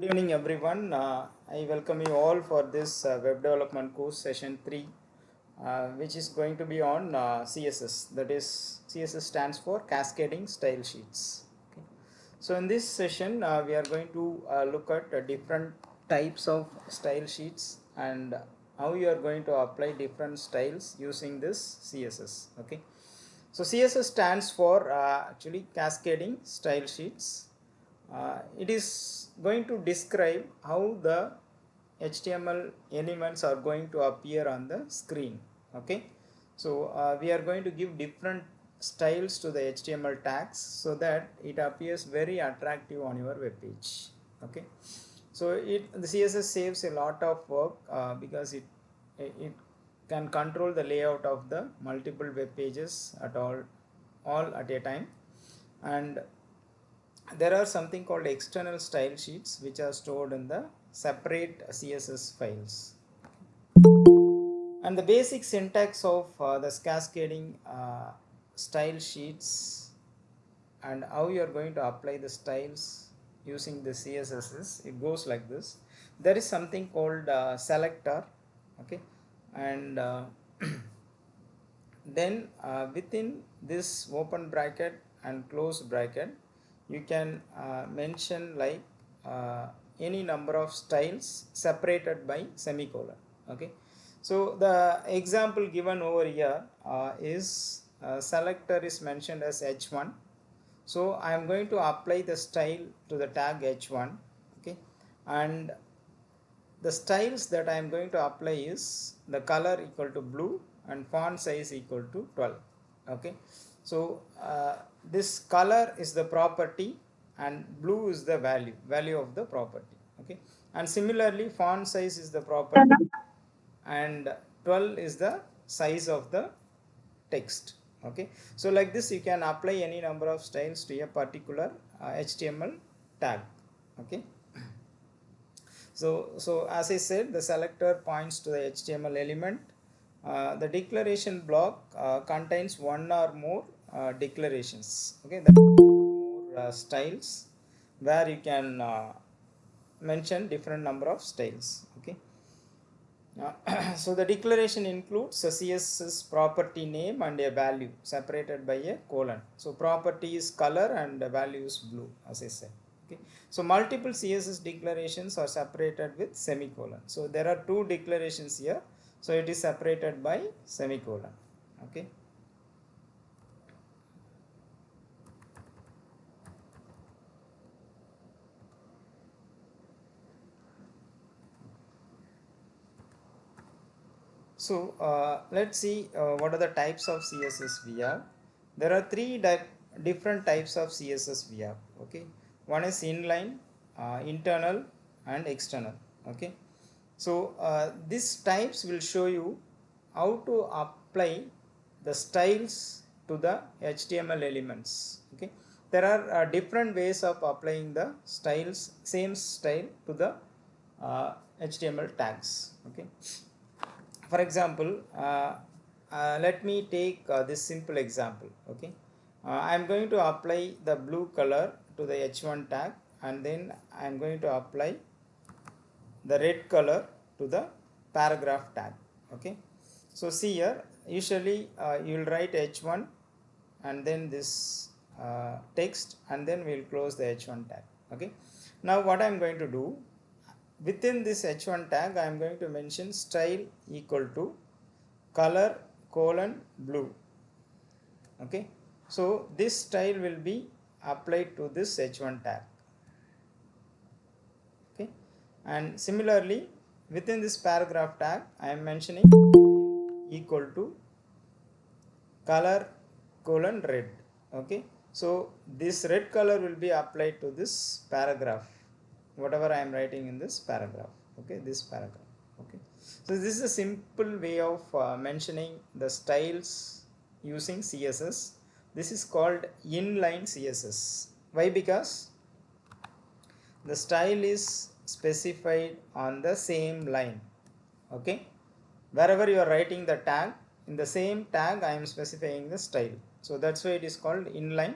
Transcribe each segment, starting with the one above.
Good evening, everyone. I welcome you all for this web development course session 3, which is going to be on CSS. That is, CSS stands for Cascading Style Sheets. Okay. So, in this session, we are going to look at different types of style sheets and how you are going to apply different styles using this CSS. Okay. So, CSS stands for actually Cascading Style Sheets. It is going to describe how the HTML elements are going to appear on the screen. Okay, so we are going to give different styles to the HTML tags so that it appears very attractive on your web page. Okay, so the CSS saves a lot of work because it can control the layout of the multiple web pages at all at a time. And there are something called external style sheets which are stored in the separate CSS files. And the basic syntax of the cascading style sheets and how you are going to apply the styles using the CSS is, it goes like this. There is something called selector, okay, and then within this open bracket and close bracket you can mention like any number of styles separated by semicolon. Okay, so the example given over here is selector is mentioned as h1, so I am going to apply the style to the tag h1. Okay, and the styles that I am going to apply is the color equal to blue and font size equal to 12. Okay, so this color is the property and blue is the value of the property. Okay, and similarly font size is the property and 12 is the size of the text. Okay, so like this you can apply any number of styles to a particular HTML tag. Okay, so as I said, the selector points to the HTML element. The declaration block contains one or more declarations. Okay, there are more styles where you can mention different number of styles. Okay, so the declaration includes a CSS property name and a value separated by a colon. So property is color and the value is blue, as I said. Okay, so multiple CSS declarations are separated with semicolon. So there are two declarations here, so it is separated by semicolon. Okay, so let's see what are the types of CSS we have. There are three different types of CSS we have. Okay, one is inline, internal and external. Okay, so these types will show you how to apply the styles to the HTML elements. Okay, there are different ways of applying the styles, same style to the HTML tags. Okay, for example, let me take this simple example. Okay, I am going to apply the blue color to the h1 tag and then I am going to apply the red color to the paragraph tag. Okay, so see here, usually you will write h1 and then this text and then we will close the h1 tag. Okay, now what I am going to do, within this h1 tag I am going to mention style equal to color colon blue. Okay, so this style will be applied to this h1 tag. Okay, and similarly within this paragraph tag I am mentioning equal to color colon red. Okay, so this red color will be applied to this paragraph, whatever I am writing in this paragraph. Okay, this paragraph. Okay, so this is a simple way of mentioning the styles using CSS. This is called inline CSS. Why? Because the style is specified on the same line. Okay, wherever you are writing the tag, in the same tag I am specifying the style, so that's why it is called inline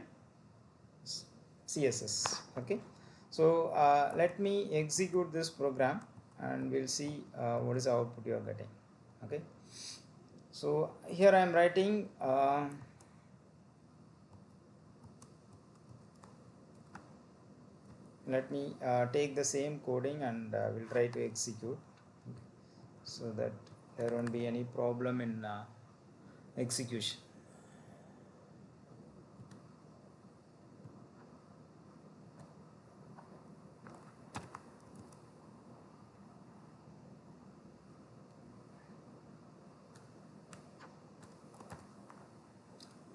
CSS. Okay, So let me execute this program and we'll see what is the output you are getting. Okay, so here I am writing let me take the same coding and we'll try to execute so that there won't be any problem in execution.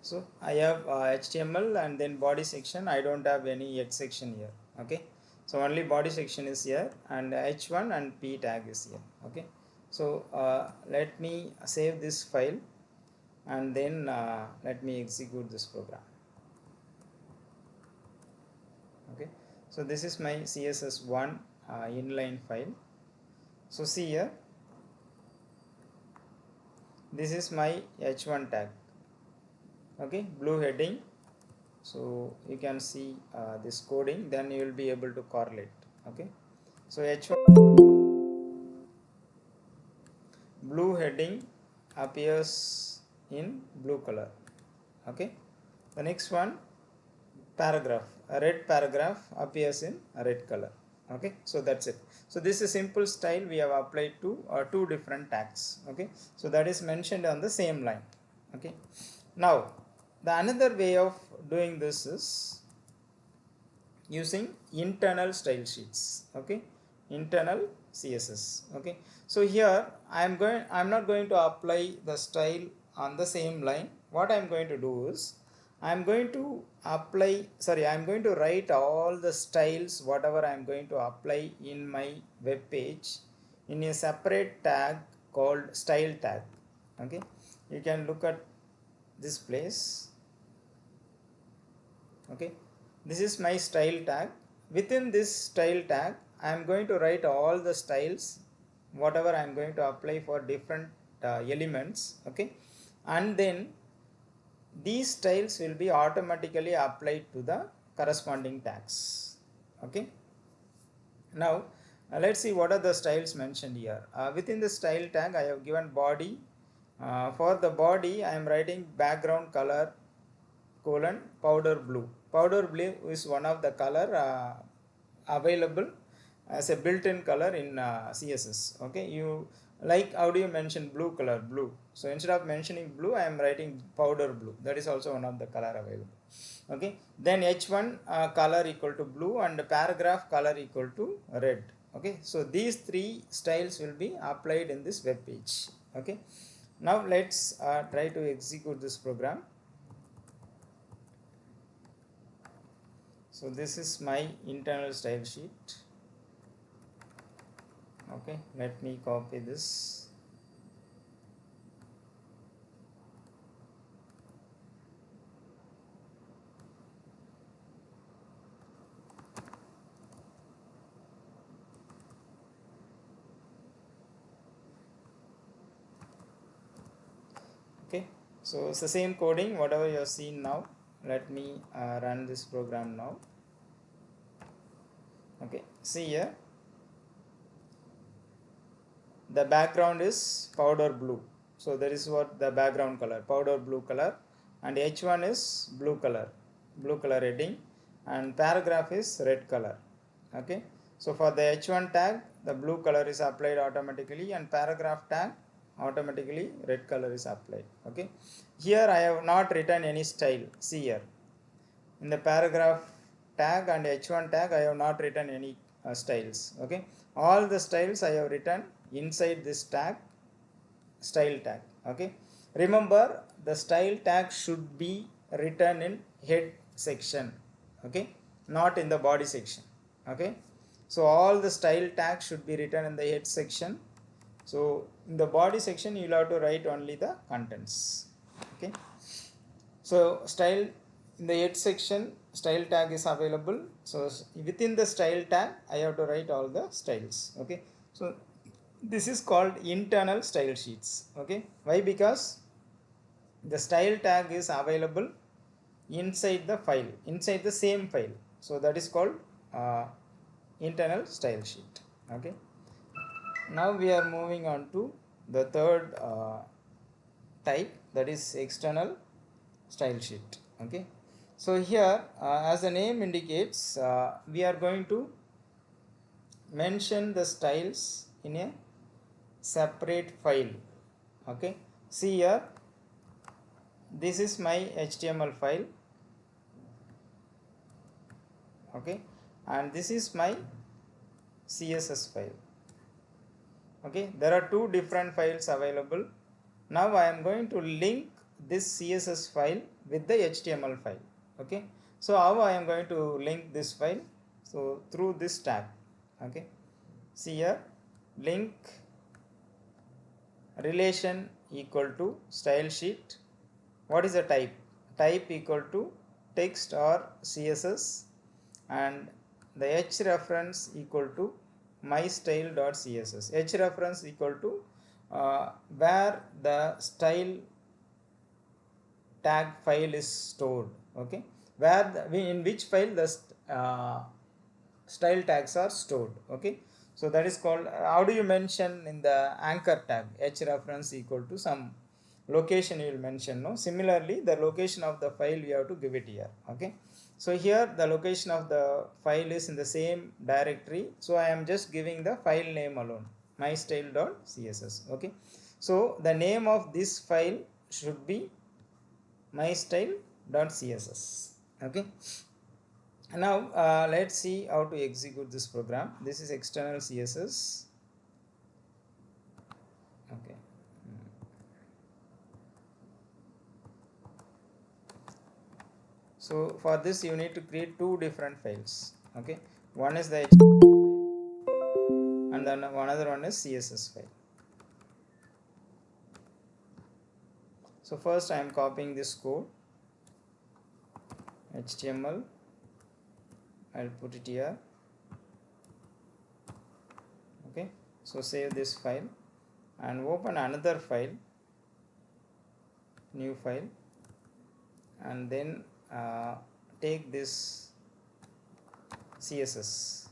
So I have HTML and then body section. I don't have any head section here. Okay, so only body section is here and h1 and p tag is here. Okay, so let me save this file and then let me execute this program. Okay, so this is my css1 inline file. So see here, this is my h1 tag. Okay, blue heading. So you can see this coding, then you will be able to correlate. Okay, so h1 blue heading appears in blue color. Okay, the next one paragraph, a red paragraph appears in a red color. Okay, so that's it. So this is simple style we have applied to two different tags. Okay, so that is mentioned on the same line. Okay, now the another way of doing this is using internal style sheets. Okay, internal css. Okay, so here I'm not going to apply the style on the same line. What I'm going to do is I'm going to I'm going to write all the styles whatever I'm going to apply in my web page in a separate tag called style tag. Okay, you can look at this place. Okay, this is my style tag. Within this style tag I am going to write all the styles whatever I am going to apply for different elements. Okay, and then these styles will be automatically applied to the corresponding tags. Okay, now let's see what are the styles mentioned here. Within the style tag I have given body. For the body I am writing background color colon powder blue. Powder blue is one of the color available as a built-in color in css. Okay, you like how do you mention blue color? Blue. So instead of mentioning blue I am writing powder blue. That is also one of the color available. Okay, then h1 color equal to blue and paragraph color equal to red. Okay, so these three styles will be applied in this web page. Okay, now let's try to execute this program. So this is my internal style sheet. Okay, let me copy this. Okay, so it's the same coding whatever you have seen now. Let me run this program now. Okay, see here, the background is powder blue. So that is what the background color, powder blue color, and h1 is blue color heading, and paragraph is red color. Okay, so for the h1 tag the blue color is applied automatically and paragraph tag automatically red color is applied. Okay, here I have not written any style. See here, in the paragraph tag and h1 tag I have not written any styles. Okay, all the styles I have written inside this tag, style tag. Okay, remember the style tag should be written in head section. Okay, not in the body section. Okay, so all the style tags should be written in the head section. So in the body section you will have to write only the contents. Okay, so style in the head section style tag is available. So within the style tag I have to write all the styles. Okay, so this is called internal style sheets. Okay, why? Because the style tag is available inside the file, inside the same file. So that is called internal style sheet. Okay, now we are moving on to the third type, that is external style sheet. Okay, so here as the name indicates, we are going to mention the styles in a separate file. Okay, see here, this is my HTML file. Okay, and this is my CSS file. Okay, there are two different files available. Now I am going to link this CSS file with the HTML file. Okay, so how I am going to link this file? So through this tab. Okay, see here, link relation equal to style sheet. What is the type? Type equal to text or CSS, and the h reference equal to mystyle.css. H reference equal to where the style tag file is stored. Okay, where in which file the style tags are stored. Okay, so that is called, how do you mention in the anchor tag? H reference equal to some location you will mention. No, similarly the location of the file you have to give it here. Okay, so here the location of the file is in the same directory, so I am just giving the file name alone, mystyle.css. Okay, so the name of this file should be mystyle.css. Okay, now let's see how to execute this program. This is external CSS. Okay, so for this you need to create two different files. Okay, one is the HTML file and then another one is CSS file. So first I am copying this code, HTML, I'll put it here. Okay, so save this file and open another file, new file, and then take this CSS.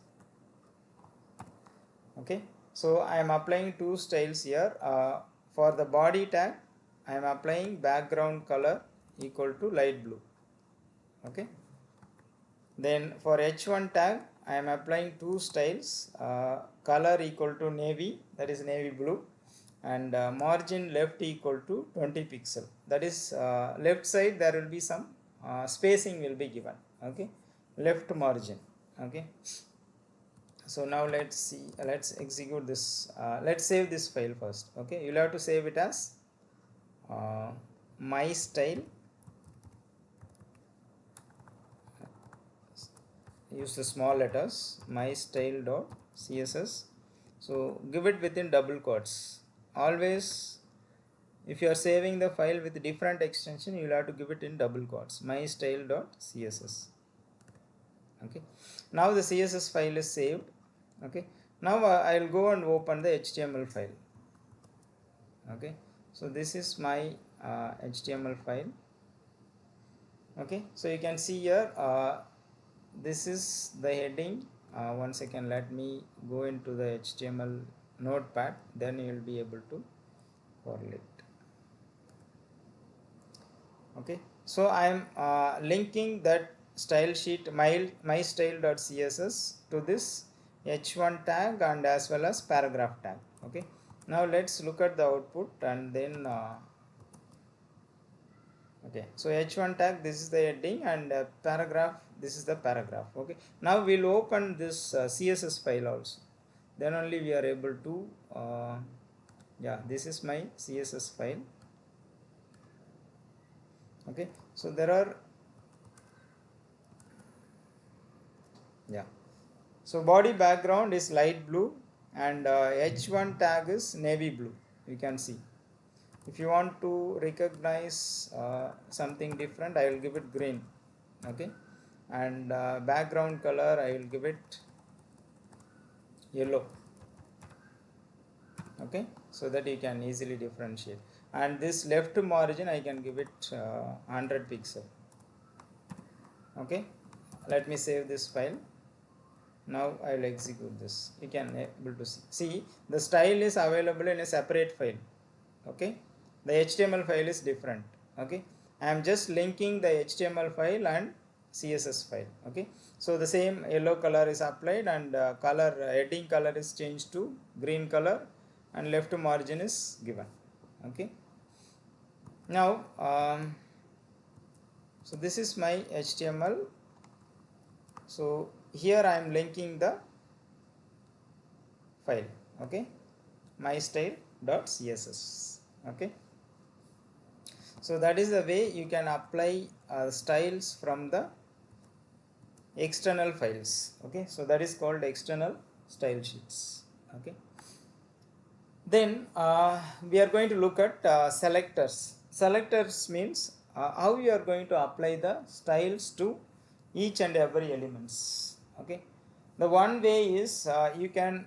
Okay, so I am applying two styles here. For the body tag I am applying background color equal to light blue. Okay, then for h1 tag I am applying two styles, color equal to navy, that is navy blue, and margin left equal to 20 pixel, that is left side there will be some spacing will be given. Okay, left margin. Okay, so now let's see, let's execute this, let's save this file first. Okay, you'll have to save it as my style, use the small letters, mystyle.css. so give it within double quotes. Always if you are saving the file with different extension, you will have to give it in double quotes, mystyle.css. Okay, now the CSS file is saved. Okay, now I will go and open the HTML file. Okay, so this is my HTML file. Okay, so you can see here, this is the heading. One second, let me go into the HTML notepad, then you will be able to correlate. Okay, so I am linking that style sheet mystyle.css to this h1 tag and as well as paragraph tag. Okay, now let's look at the output and then okay, so h1 tag, this is the heading, and paragraph, this is the paragraph. Okay, now we'll open this CSS file also, then only we are able to yeah, this is my CSS file. Okay, so there are, yeah, so body background is light blue and h1 tag is navy blue, you can see. If you want to recognize something different, I will give it green. Okay, and background color I will give it yellow. Okay, so that you can easily differentiate, and this left margin I can give it 100 pixel. Okay, let me save this file. Now I will execute this. You can able to see the style is available in a separate file. Okay, the HTML file is different. Okay, I am just linking the HTML file and CSS file. Okay, so the same yellow color is applied and color heading color is changed to green color and left margin is given. Okay, now so this is my HTML. So here I am linking the file. Okay, my style.css. Okay, so that is the way you can apply styles from the external files. Okay, so that is called external style sheets. Okay, then we are going to look at selectors. Selectors means how you are going to apply the styles to each and every elements. Okay, the one way is you can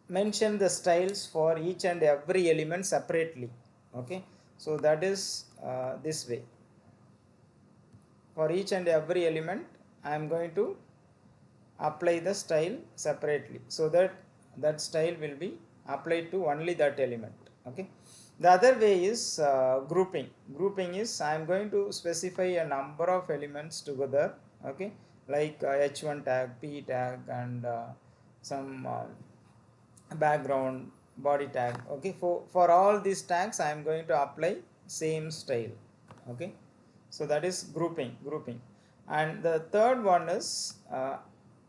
mention the styles for each and every element separately. Okay, so that is this way. For each and every element I am going to apply the style separately, so that that style will be applied to only that element. Okay, the other way is grouping. Grouping is I am going to specify a number of elements together. Okay, like h1 tag, p tag, and some background, body tag. Okay, for all these tags I am going to apply same style. Okay, so that is grouping. And the third one is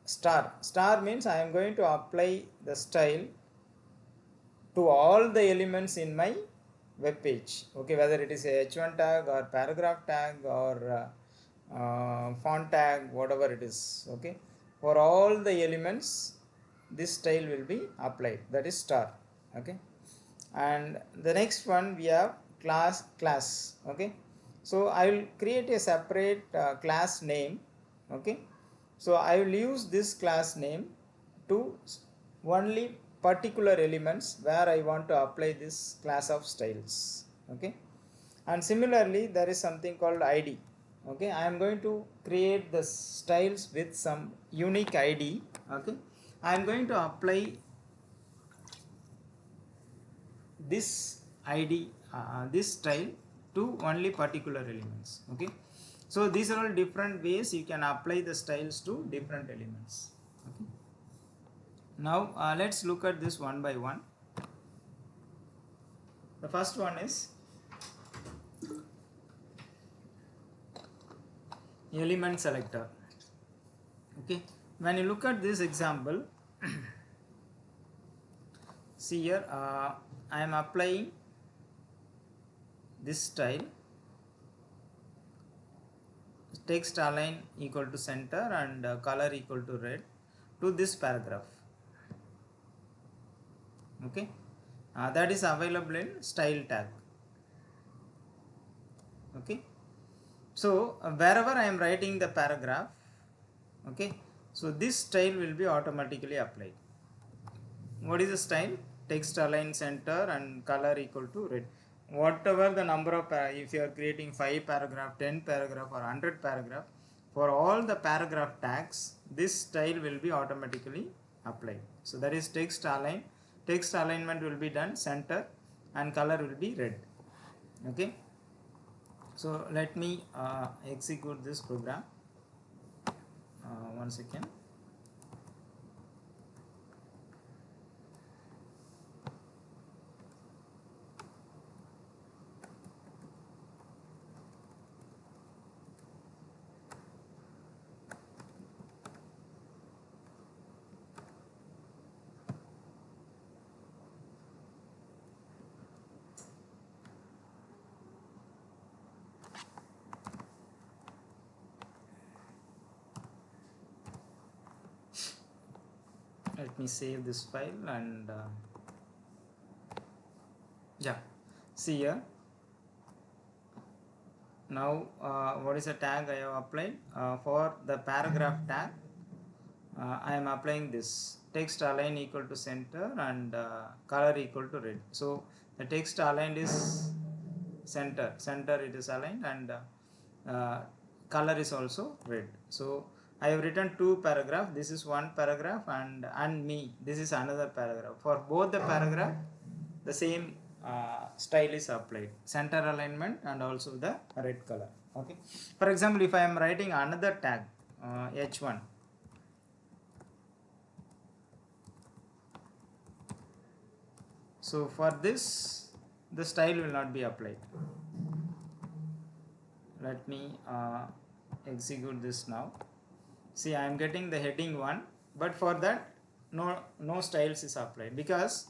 star means I am going to apply the style to all the elements in my web page. Okay, whether it is a h1 tag or paragraph tag or font tag, whatever it is. Okay, for all the elements this style will be applied, that is star. Okay, and the next one we have class. Okay, so I will create a separate class name. Okay, so I will use this class name to only particular elements where I want to apply this class of styles. Okay, and similarly there is something called id. Okay, I am going to create the styles with some unique id. Okay, I am going to apply this id, this style to only particular elements. Okay, so these are all different ways you can apply the styles to different elements. Okay, now let's look at this one by one. The first one is element selector. Okay, when you look at this example, see here I am applying this style, text align equal to center and color equal to red, to this paragraph. Okay, that is available in style tag. Okay, so wherever I am writing the paragraph, okay, so this style will be automatically applied. What is the style? Text align center and color equal to red. Whatever the number of if you are creating 5 paragraph, 10 paragraph or 100 paragraph, for all the paragraph tags this style will be automatically applied. So that is text align. Text alignment will be done center and color will be red. Okay, so let me execute this program. One second. Let me save this file and yeah, see here. Now what is the tag I have applied? For the paragraph tag I am applying this text align equal to center and color equal to red. So the text aligned is center it is aligned, and color is also red. So I have written two paragraph. This is one paragraph, and me, this is another paragraph. For both the paragraph, the same style is applied, center alignment and also the red color. Okay, for example, if I am writing another tag, h1, so for this the style will not be applied. Let me execute this now. See, I am getting the heading 1, but for that no styles is applied, because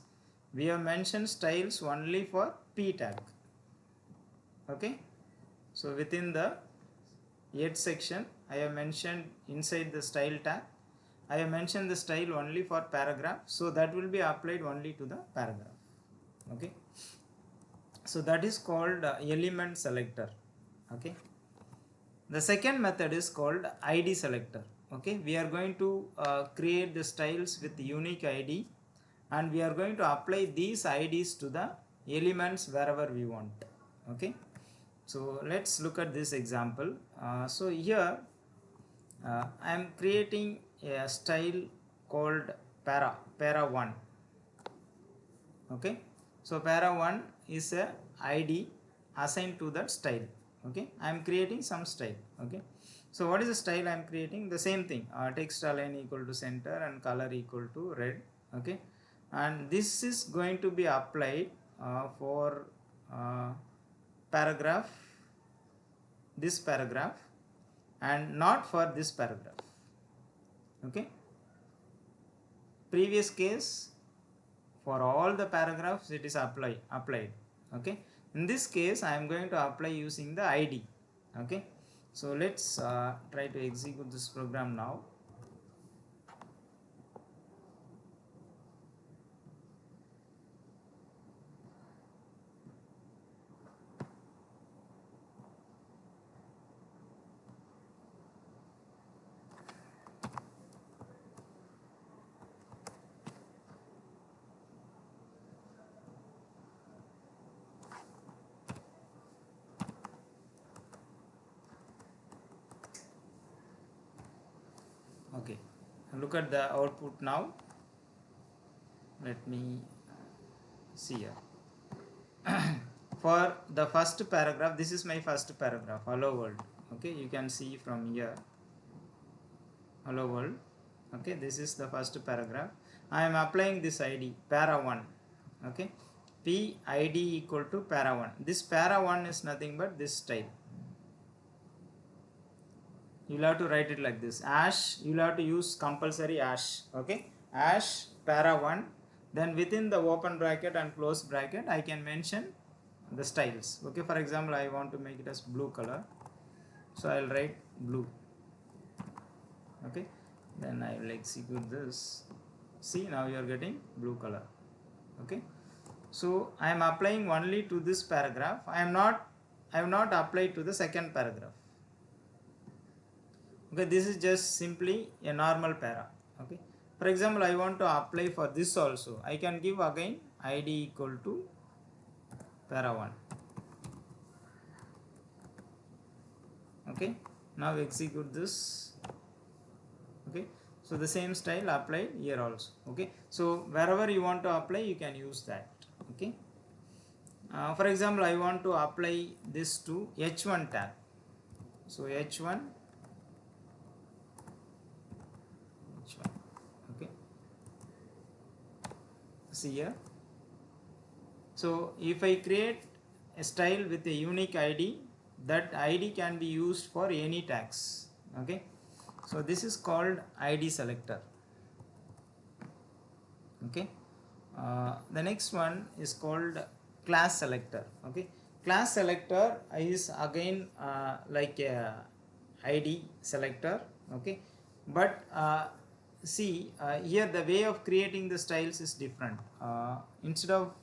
we have mentioned styles only for p tag. Okay, so within the yet section I have mentioned inside the style tag, I have mentioned the style only for paragraph, so that will be applied only to the paragraph. Okay, so that is called element selector. Okay, the second method is called id selector. Okay, we are going to create the styles with unique id, and we are going to apply these ids to the elements wherever we want. Okay, so let's look at this example. So here I am creating a style called para1. Okay, so para1 is a id assigned to that style. Okay, I am creating some style. Okay, so what is the style I am creating? The same thing, text align equal to center and color equal to red. Okay, and this is going to be applied for paragraph, this paragraph, and not for this paragraph. Okay, previous case, for all the paragraphs it is applied. Okay, in this case I am going to apply using the id. Okay, so let's try to execute this program now. Okay, look at the output now. Let me see here. For the first paragraph, this is my first paragraph, hello world. Okay, you can see from here, hello world. Okay, this is the first paragraph. I am applying this id para1. Okay, p id equal to para1. This para1 is nothing but this style. You'll have to write it like this, ash, you'll have to use compulsory ash. Okay, ash para1, then within the open bracket and close bracket I can mention the styles. Okay, for example, I want to make it as blue color, so I'll write blue. Okay, then I will execute this. See, now you are getting blue color. Okay, so I am applying only to this paragraph. I have not applied to the second paragraph. Okay, this is just simply a normal para. Okay, for example, I want to apply for this also. I can give again id equal to para1. Okay, now execute this. Okay, so the same style applied here also. Okay, so wherever you want to apply, you can use that. Okay, for example, I want to apply this to h1 tag. So h1. Okay, see here. So if I create a style with a unique id, that id can be used for any tags. Okay, so this is called id selector. Okay, the next one is called class selector. Okay, class selector is again like a id selector. Okay, but see here the way of creating the styles is different. Instead of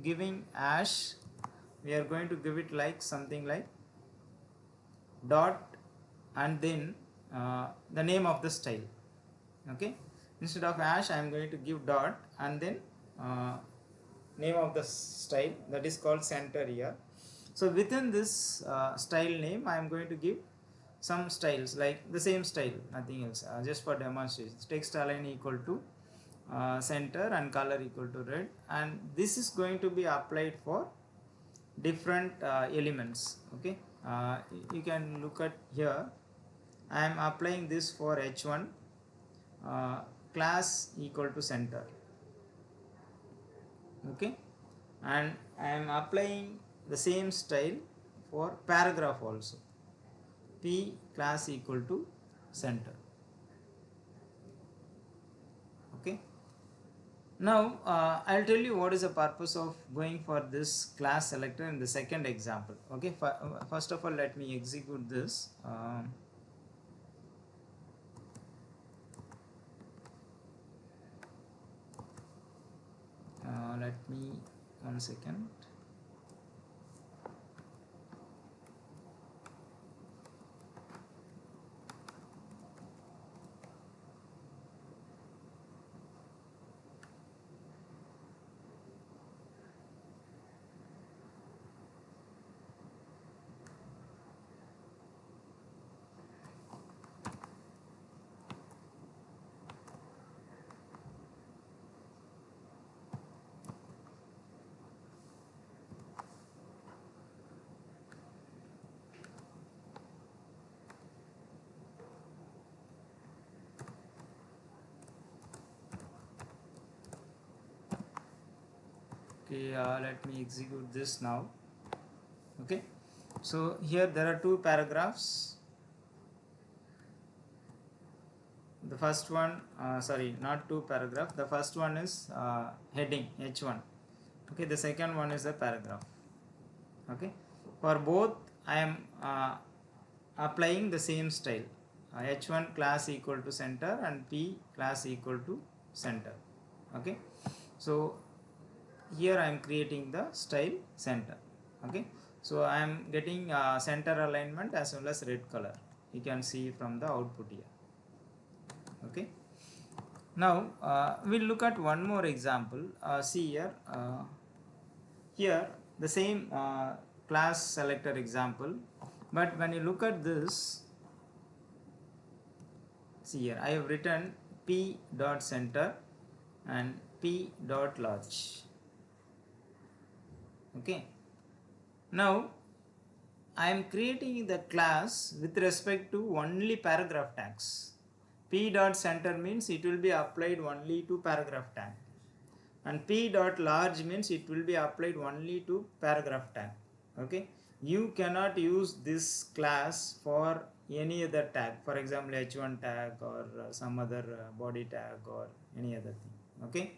giving ash, we are going to give it like something like dot and then the name of the style. Okay, instead of ash I am going to give dot and then name of the style, that is called center here. So within this style name I am going to give some styles like the same style, nothing else, just for demonstration. Text align equal to center and color equal to red, and this is going to be applied for different elements. Okay, you can look at here. I am applying this for h1 class equal to center. Okay, and I am applying the same style for paragraph also, p class equal to center. Okay, now I'll tell you what is the purpose of going for this class selector in the second example. Okay, first of all let me execute this. Let me 1 second. Okay, let me execute this now. Okay, so here there are two paragraphs. The first one, sorry, not two paragraph. The first one is heading h1. Okay, the second one is a paragraph. Okay, for both I am applying the same style, h1 class equal to center and p class equal to center. Okay, so here I am creating the style center. Okay, so I am getting center alignment as well as red color. You can see from the output here. Okay, now we'll look at one more example. See here, here the same class selector example, but when you look at this, see here I have written p dot center and p dot large. Okay, now I am creating the class with respect to only paragraph tags. P dot center means it will be applied only to paragraph tag, and p dot large means it will be applied only to paragraph tag. Okay, you cannot use this class for any other tag, for example h1 tag or some other body tag or any other thing. Okay,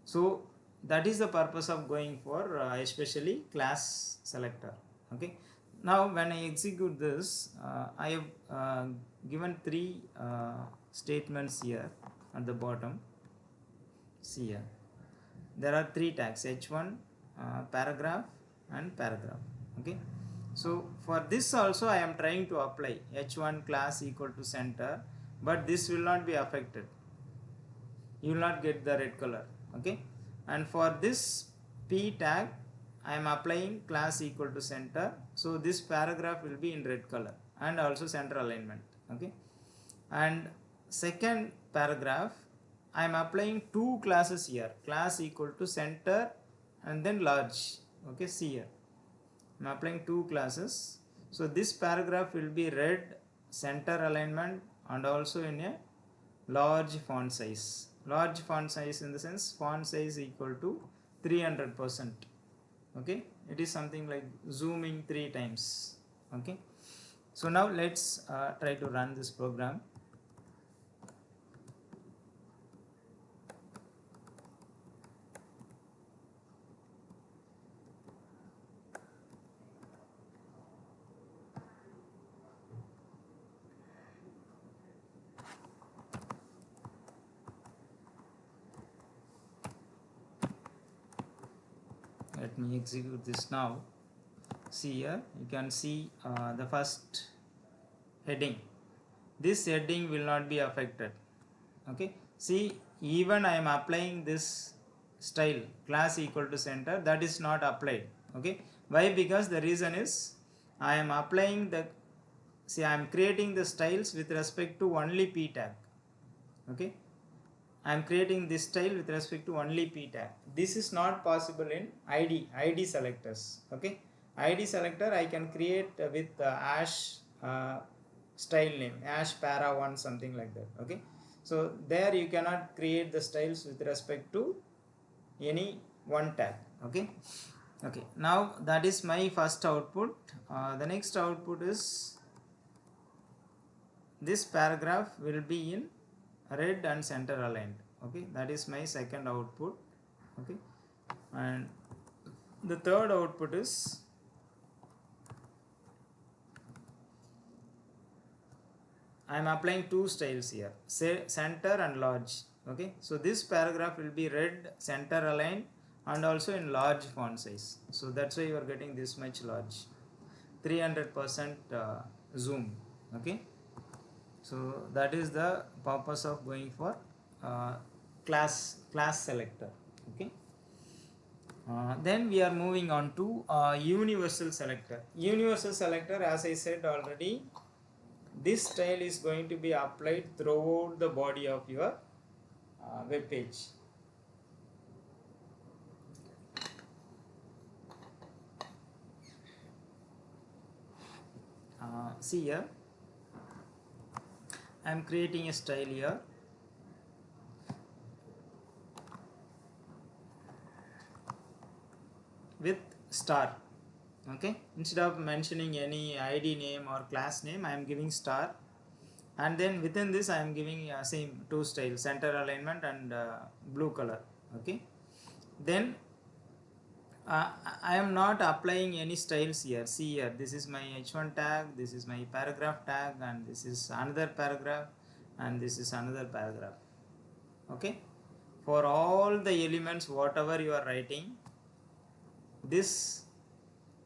so that is the purpose of going for especially class selector. Okay, now when I execute this, I have given three statements here at the bottom. See here, there are three tags, h1, paragraph and paragraph. Okay, so for this also I am trying to apply h1 class equal to center, but this will not be affected. You will not get the red color. Okay, and for this p tag I am applying class equal to center, so this paragraph will be in red color and also center alignment. Okay, and second paragraph I am applying two classes here, class equal to center and then large. Okay, see here I am applying two classes, so this paragraph will be red, center alignment and also in a large font size. Large font size in the sense font size equal to 300%. Okay, it is something like zooming 3 times. Okay, so now let's try to run this program. Let me execute this now. See here, you can see the first heading. This heading will not be affected. Okay, see, even I am applying this style class equal to center, that is not applied. Okay, why? Because the reason is I am applying the see, I am creating the styles with respect to only p tag. Okay, I am creating this style with respect to only p tag. This is not possible in id selectors. Okay, id selector I can create with hash style name, hash para1, something like that. Okay, so there you cannot create the styles with respect to any one tag. Okay, okay, now that is my first output. The next output is this paragraph will be in red and center aligned. Okay, that is my second output. Okay, and the third output is I am applying two styles here, say center and large. Okay, so this paragraph will be red, center aligned, and also in large font size. So that's why you are getting this much large, 300% zoom. Okay, so that is the purpose of going for uh, class selector. Okay, then we are moving on to universal selector. Universal selector, as I said already, this style is going to be applied throughout the body of your web page. See here, I am creating a style here. With star. Okay, instead of mentioning any id name or class name, I am giving star, and then within this I am giving same two styles, center alignment and blue color. Okay, then I am not applying any styles here. See here, this is my h1 tag, this is my paragraph tag, and this is another paragraph, and this is another paragraph. Okay, for all the elements whatever you are writing, this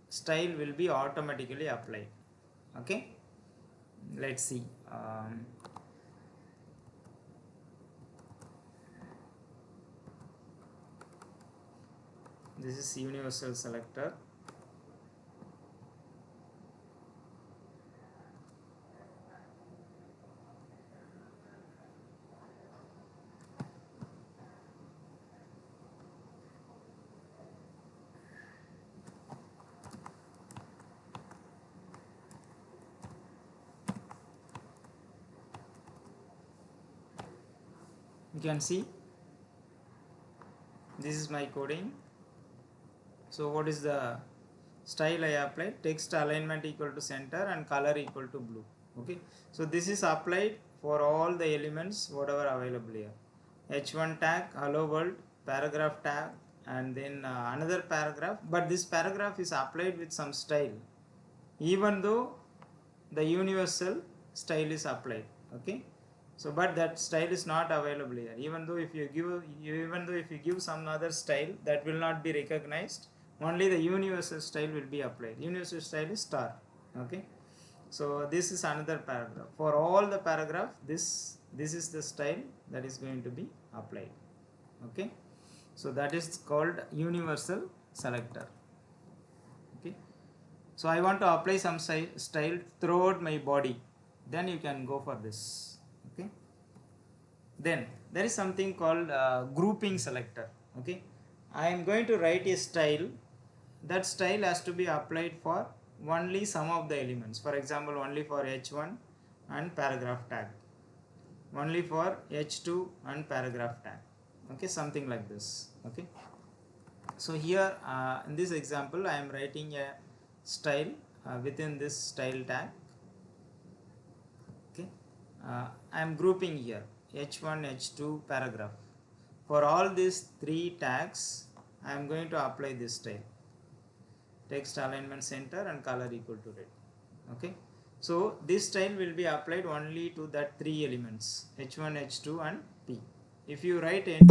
style will be automatically applied. Okay, let's see. This is universal selector. You can see this is my coding. So what is the style I applied? Text alignment equal to center and color equal to blue. Okay, so this is applied for all the elements whatever available here. h1 tag, hello world, paragraph tag, and then another paragraph, but this paragraph is applied with some style even though the universal style is applied. Okay, so but that style is not available here. Even though if you give some other style, that will not be recognized. Only the universal style will be applied. Universal style is star. Okay, so this is another paragraph. For all the paragraph, this is the style that is going to be applied. Okay, so that is called universal selector. Okay, so I want to apply some style throughout my body, then you can go for this. Okay, then there is something called grouping selector. Okay, I am going to write a style. That style has to be applied for only some of the elements. For example, only for h1 and paragraph tag, only for h2 and paragraph tag. Okay, something like this. Okay, so here in this example I am writing a style within this style tag. Okay, I am grouping here h1, h2, paragraph. For all these three tags I am going to apply this style, text alignment center and color equal to red. Okay, so this style will be applied only to that three elements, h1, h2 and p. If you write any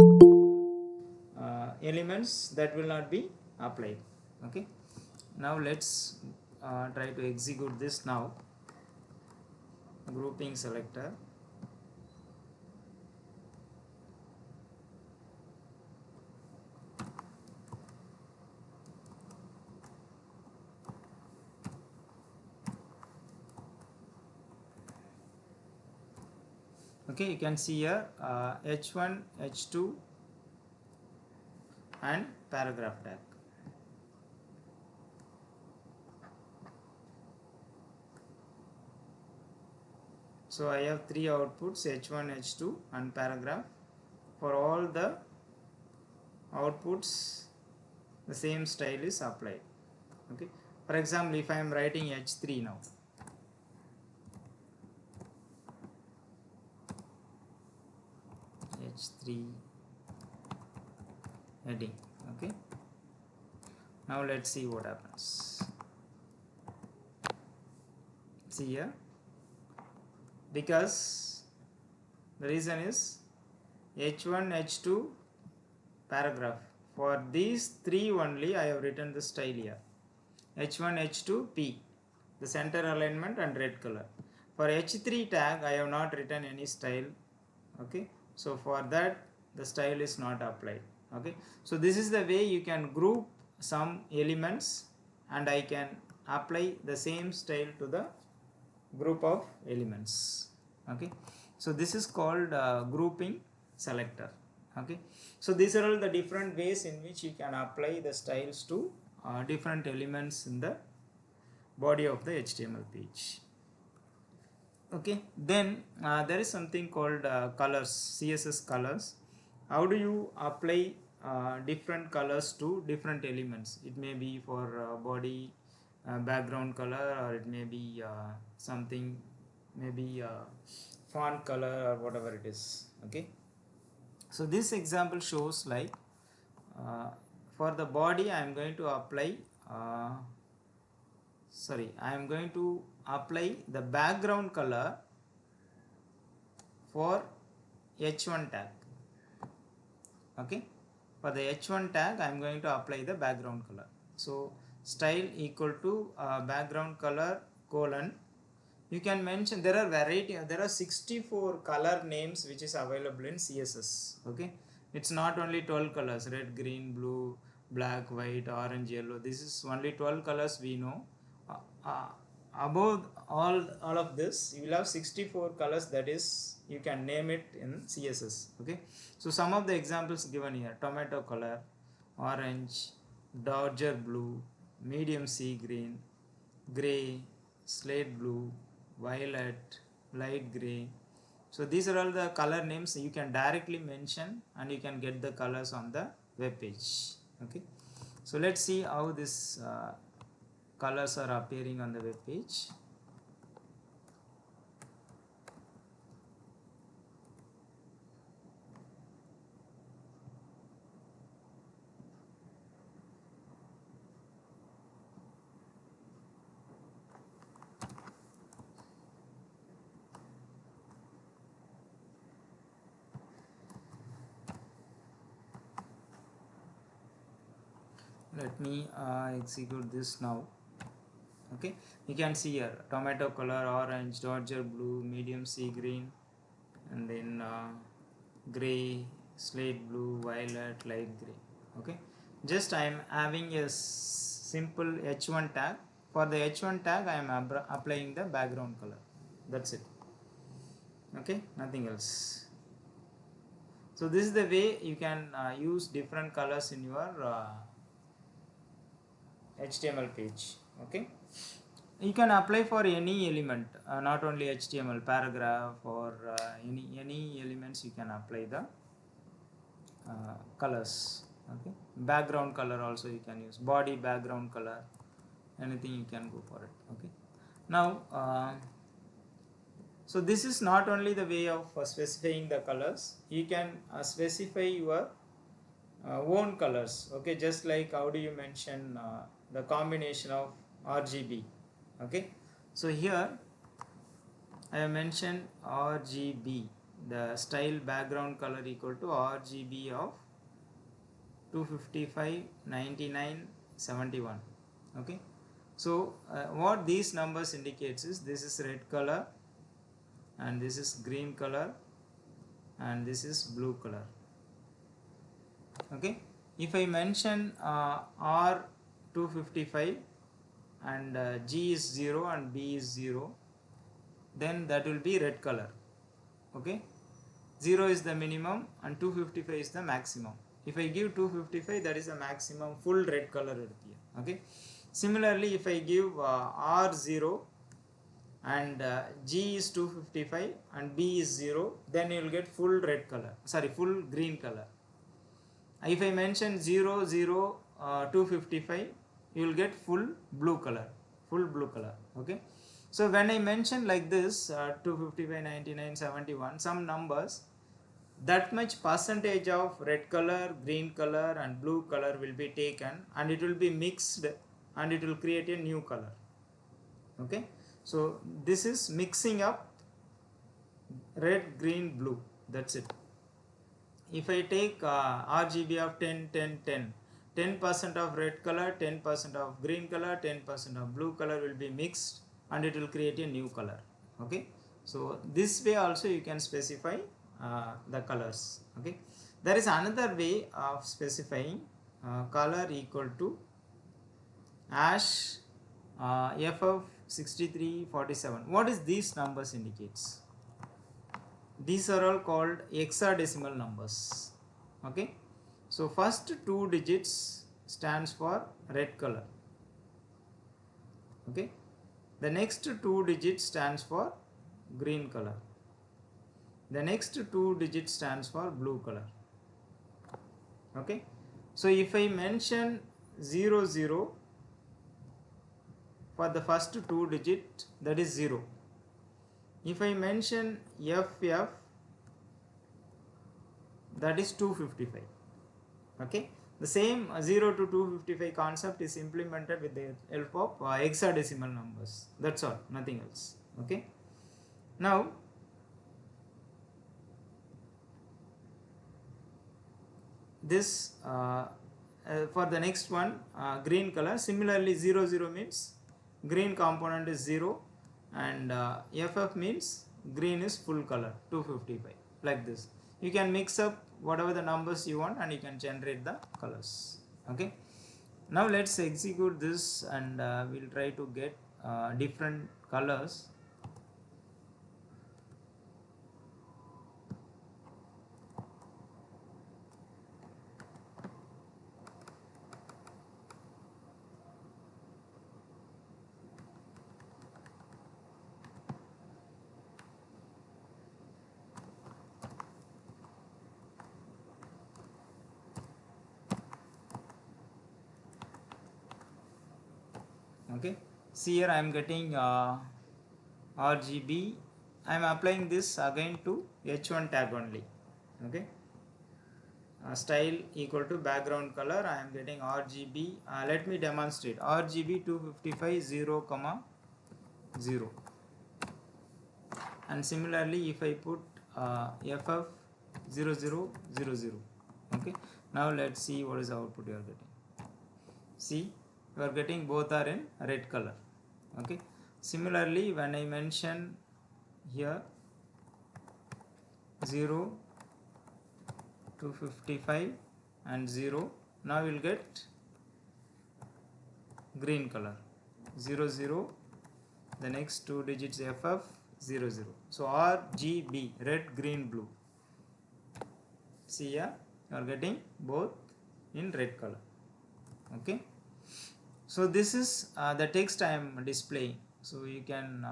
elements, that will not be applied. Okay, now let's try to execute this now. Grouping selector. Okay, you can see here h1, h2 and paragraph tag. So I have three outputs, h1, h2 and paragraph. For all the outputs the same style is applied. Okay, for example, if I am writing h3 now, h3 heading. Okay, now let's see what happens. See here, because the reason is h1, h2, paragraph. For these three only I have written the style here. h1, h2, p, the center alignment and red color. For h3 tag I have not written any style. Okay, so for that the style is not applied. Okay, so this is the way you can group some elements and I can apply the same style to the group of elements. Okay, so this is called grouping selector. Okay, so these are all the different ways in which you can apply the styles to different elements in the body of the HTML page. Okay, then there is something called colors, CSS colors. How do you apply different colors to different elements? It may be for body background color, or it may be something, maybe font color or whatever it is. Okay, so this example shows like for the body I am going to apply I am going to apply the background color for h1 tag. Okay, for the h1 tag I am going to apply the background color. So style equal to background color colon. You can mention, there are variety, there are 64 color names which is available in CSS. Okay, it's not only 12 colors, red, green, blue, black, white, orange, yellow. This is only 12 colors we know. Above all of this you will have 64 colors, that is you can name it in CSS. Okay, so some of the examples given here: tomato color, orange, dodger blue, medium sea green, gray, slate blue, violet, light gray. So these are all the color names you can directly mention and you can get the colors on the web page. Okay, so let's see how this colors are appearing on the web page. Let me execute this now. Okay, you can see here tomato color, orange, dodger blue, medium sea green, and then gray, slate blue, violet, light gray. Okay, just I am having a simple h1 tag. For the h1 tag I am applying the background color, that's it. Okay, nothing else. So this is the way you can use different colors in your HTML page. Okay, you can apply for any element, not only HTML, paragraph or any elements you can apply the colors. Okay, background color also you can use, body background color, anything you can go for it. Okay, now so this is not only the way of specifying the colors, you can specify your own colors. Okay, just like how do you mention the combination of RGB. Okay, so here I have mentioned RGB, the style background color equal to RGB of 255, 99, 71. Okay, so what these numbers indicates is this is red color and this is green color and this is blue color. Okay, if I mention R255 and G is 0 and B is 0, then that will be red color. Okay, 0 is the minimum and 255 is the maximum. If I give 255, that is the maximum full red color. Okay. Similarly, if I give R0 and G is 255 and B is 0, then you will get full red color, sorry, full green color. If I mention 0 0 255, you will get full blue color, okay. So when I mention like this 255 99 71 some numbers, that much percentage of red color, green color and blue color will be taken and it will be mixed and it will create a new color. Okay, so this is mixing up red, green, blue, that's it. If I take RGB of 10 10 10, 10% of red color, 10% of green color, 10% of blue color will be mixed and it will create a new color. Okay, so this way also you can specify the colors. Okay, there is another way of specifying color equal to ash FF6347. What is these numbers indicates? These are all called hexadecimal numbers. Okay, so first two digits stands for red color. Okay, the next two digits stands for green color. The next two digits stands for blue color. Okay, so if I mention 0 0 for the first two digit, that is 0. If I mention FF, that is 255. Okay, the same 0 to 255 concept is implemented with the help of hexadecimal numbers. That's all, nothing else. Okay, now this for the next one green color, similarly 0 0 means green component is 0 and FF means green is full color 255, like this. You can mix up whatever the numbers you want and you can generate the colors. Okay, now let's execute this and we'll try to get different colors. Okay, see here I am getting RGB. I am applying this again to H1 tag only. Okay, style equal to background color. I am getting RGB. Let me demonstrate. RGB 255 0, 0. And similarly, if I put FF 0000. Okay, now let's see what is the output you are getting. See, you are getting both are in red color. Okay, similarly when I mention here 0 255 and 0, now you will get green color 00, the next two digits FF 00. So RGB, red, green, blue. See here you are getting both in red color. Okay, so this is the text I am displaying, so you can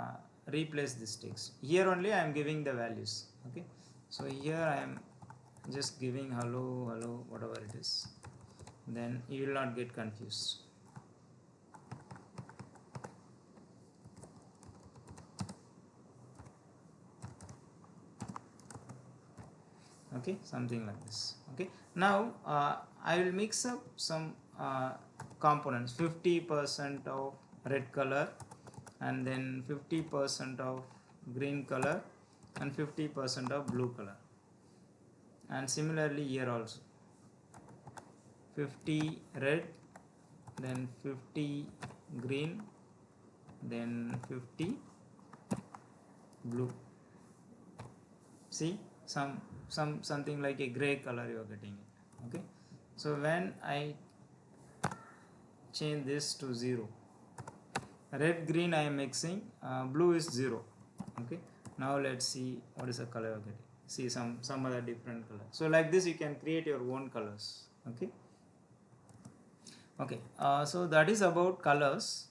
replace this text. Here only I am giving the values. Okay, so here I am just giving hello hello whatever it is, then you will not get confused. Okay, something like this. Okay, now I will mix up some components, 50% of red color and then 50% of green color and 50% of blue color, and similarly here also 50 red, then 50 green, then 50 blue. See, something like a gray color you are getting it. Okay, so when I change this to 0, red green I am mixing, blue is 0. Okay, now let's see what is the color you are getting. see some other different color. So like this you can create your own colors. Okay. Okay, so that is about colors.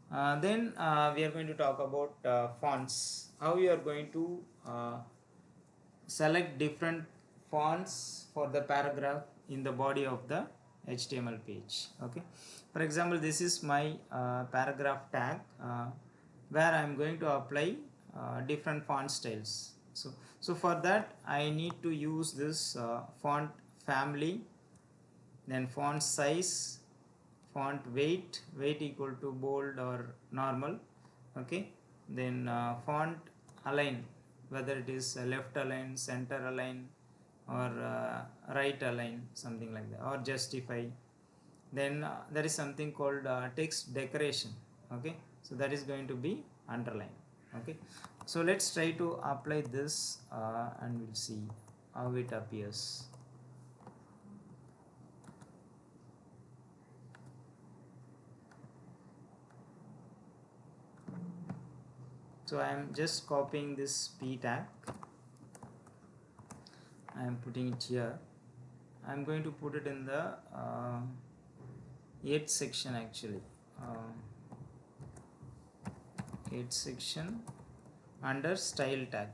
Then we are going to talk about fonts, how you are going to select different fonts for the paragraph in the body of the HTML page. Okay, for example, this is my paragraph tag where I am going to apply different font styles. So for that I need to use this font family, then font size, font weight equal to bold or normal. Okay, then font align, whether it is left align, center align, or right align, something like that, or justify. Then there is something called text decoration. Okay, so that is going to be underline. Okay, so let's try to apply this and we'll see how it appears. So I am just copying this p tag, I am putting it here. I am going to put it in the 8th section actually. 8th section under style tag.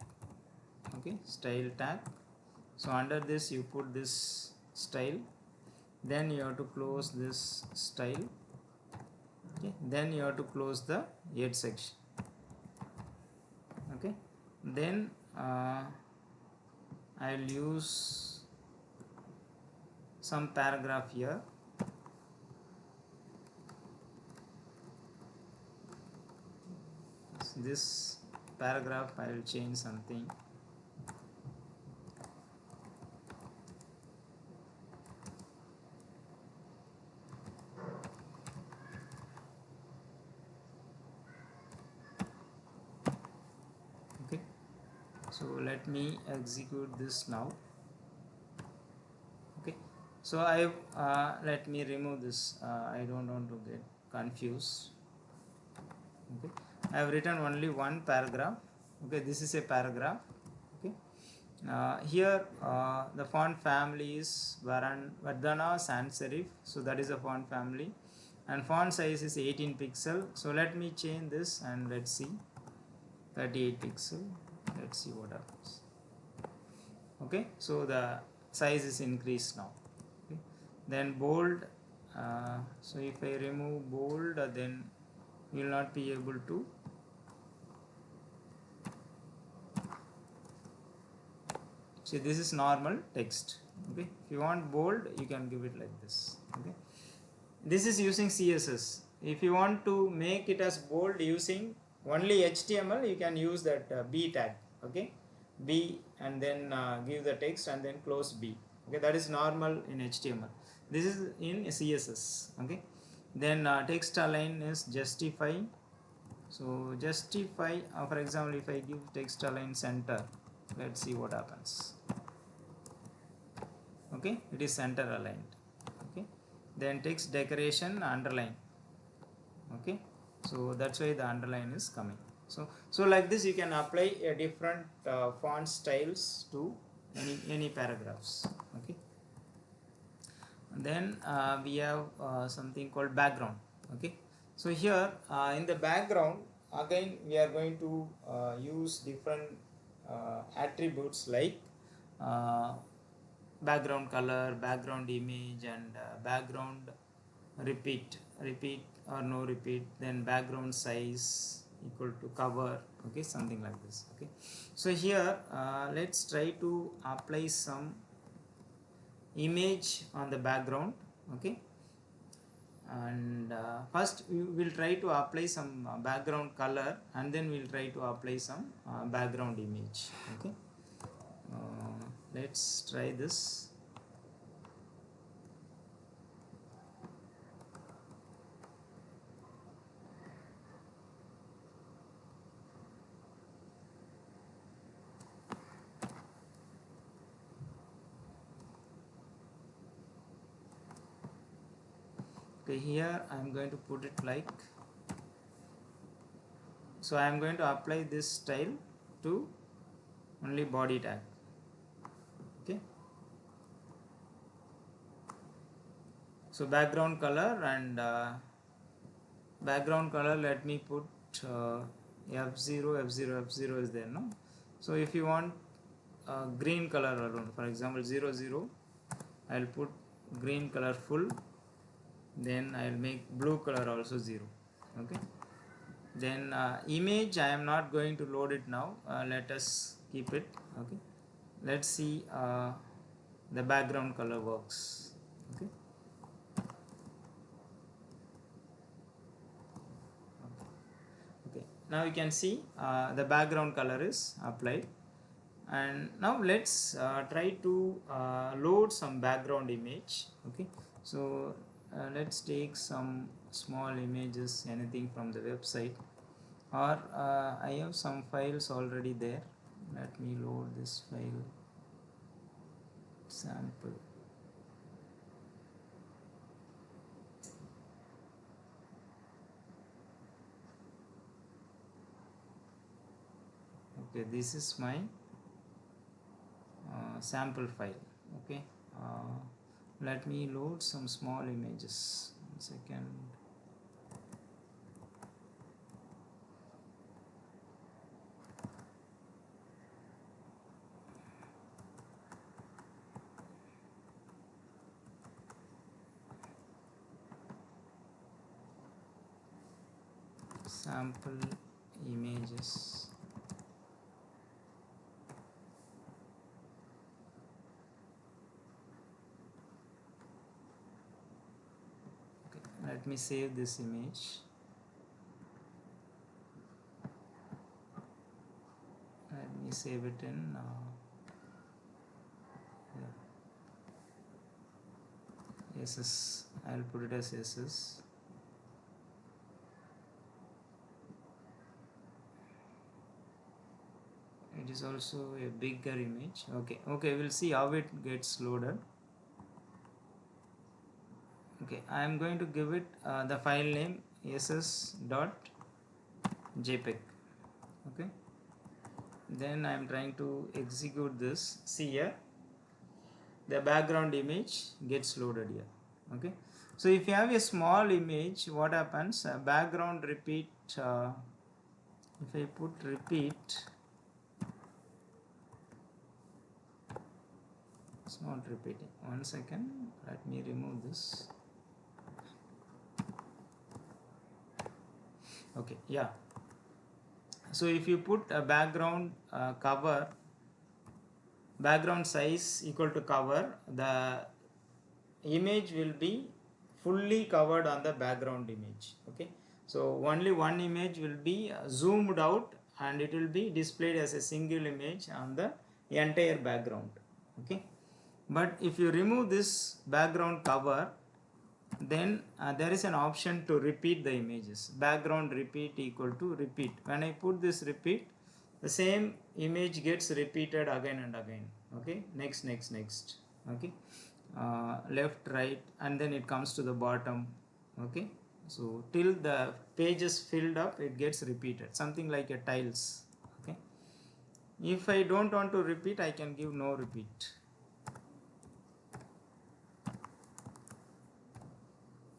Okay, style tag. So under this you put this style, then you have to close this style. Okay, then you have to close the 8th section. Okay, then I'll use some paragraph here. So this paragraph I will change something. Okay, so let me execute this now. Okay, so I let me remove this. I don't want to get confused. Okay, I have written only one paragraph. Okay, this is a paragraph. Okay, here the font family is Vardhana sans serif, so that is a font family, and font size is 18 pixel. So let me change this and let's see, 38 pixel. Let's see what happens. Okay, so the size is increased now. Okay, then bold. So if I remove bold, then you will not be able to see. This is normal text. Okay, if you want bold, you can give it like this. Okay, this is using CSS. If you want to make it as bold using only HTML, you can use that B tag. Okay, B and then give the text and then close B. Okay, that is normal in HTML. This is in CSS. Okay, then text align is justify. So justify, for example, if I give text align center, let's see what happens. Okay, it is center aligned. Okay, then text decoration underline. Okay, so that's why the underline is coming. So like this you can apply a different font styles to any paragraphs. Okay, and then we have something called background. Okay, so here in the background again we are going to use different attributes like uh, background color, background image, and background repeat or no repeat, then background size equal to cover. Okay, something like this. Okay, so here let's try to apply some image on the background. Okay, and first we will try to apply some background color and then we'll try to apply some background image. Okay, let's try this. Okay, here I am going to put it like, so I am going to apply this style to only body tag. Okay, so background color and background color, let me put F0, F0, F0 is there, no? So if you want green color around, for example 0, 0, I'll put green color full, then I'll make blue color also 0. Okay, then image I am not going to load it now, let us keep it. Okay, let's see the background color works. Okay, okay, now you can see the background color is applied. And now let's try to load some background image. Okay, so let's take some small images, anything from the website, or I have some files already there. Let me load this file, sample. Okay, this is my sample file. Okay, let me load some small images. 1 second. Sample images. Okay, let me save this image. Let me save it in CSS. I'll put it as CSS. It is also a bigger image. Okay, we'll see how it gets loaded. Okay, I am going to give it the file name ss.jpg. Okay, then I am trying to execute this. See here, the background image gets loaded here. Okay, so if you have a small image, what happens? Background repeat. If I put repeat, it's not repeating. 1 second, let me remove this. Okay, yeah, so if you put a background cover, background size equal to cover, the image will be fully covered on the background image. Okay, so only one image will be zoomed out and it will be displayed as a single image on the entire background. Okay, but if you remove this background cover, then there is an option to repeat the images. Background repeat equal to repeat. When I put this repeat, the same image gets repeated again and again. Okay, next. Okay, left, right, and then it comes to the bottom. Okay, so till the page is filled up, it gets repeated, something like a tiles. Okay, if I don't want to repeat, I can give no repeat.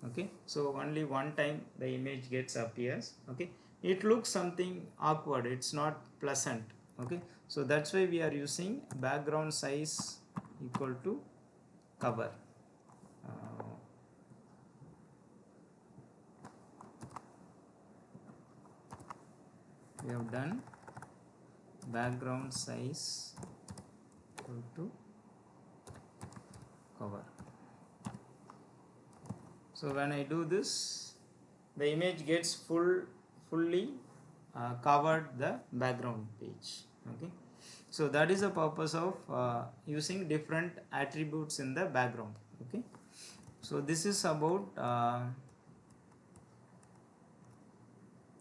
Okay, so only one time the image gets appears. Okay, it looks something awkward, it's not pleasant. Okay, so that's why we are using background size equal to cover. We have done background size equal to cover. So when I do this, the image gets fully covered the background page. Okay, so that is the purpose of using different attributes in the background. Okay, so this is about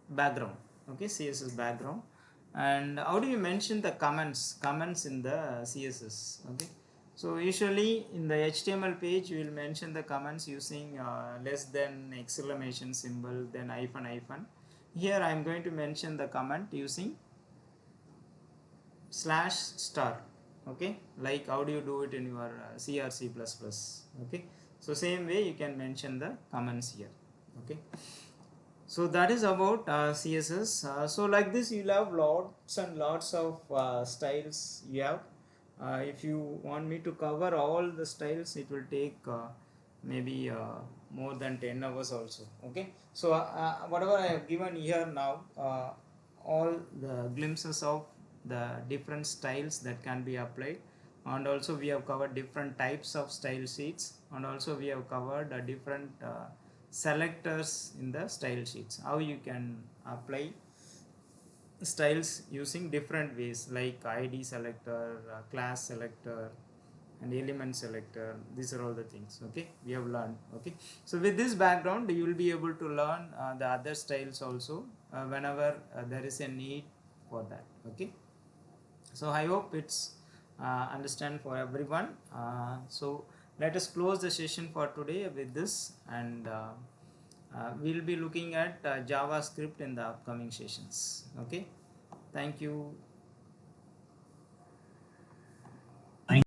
background. Okay, CSS background. And how do you mention the comments in the CSS? Okay, so usually in the HTML page you will mention the comments using less than exclamation symbol, then hyphen. Here I am going to mention the comment using slash star. Okay, like how do you do it in your C or C++? Okay, so same way you can mention the comments here. Okay, so that is about CSS. So like this you'll have lots and lots of styles you have. If you want me to cover all the styles, it will take maybe more than 10 hours also. Okay, so whatever I have given here now, all the glimpses of the different styles that can be applied, and also we have covered different types of style sheets, and also we have covered different selectors in the style sheets, how you can apply styles using different ways like id selector, class selector, and element selector. These are all the things, okay, we have learned. Okay, so with this background you will be able to learn the other styles also whenever there is a need for that. Okay, so I hope it's understand for everyone. So let us close the session for today with this, and we'll be looking at JavaScript in the upcoming sessions. Okay, thank you.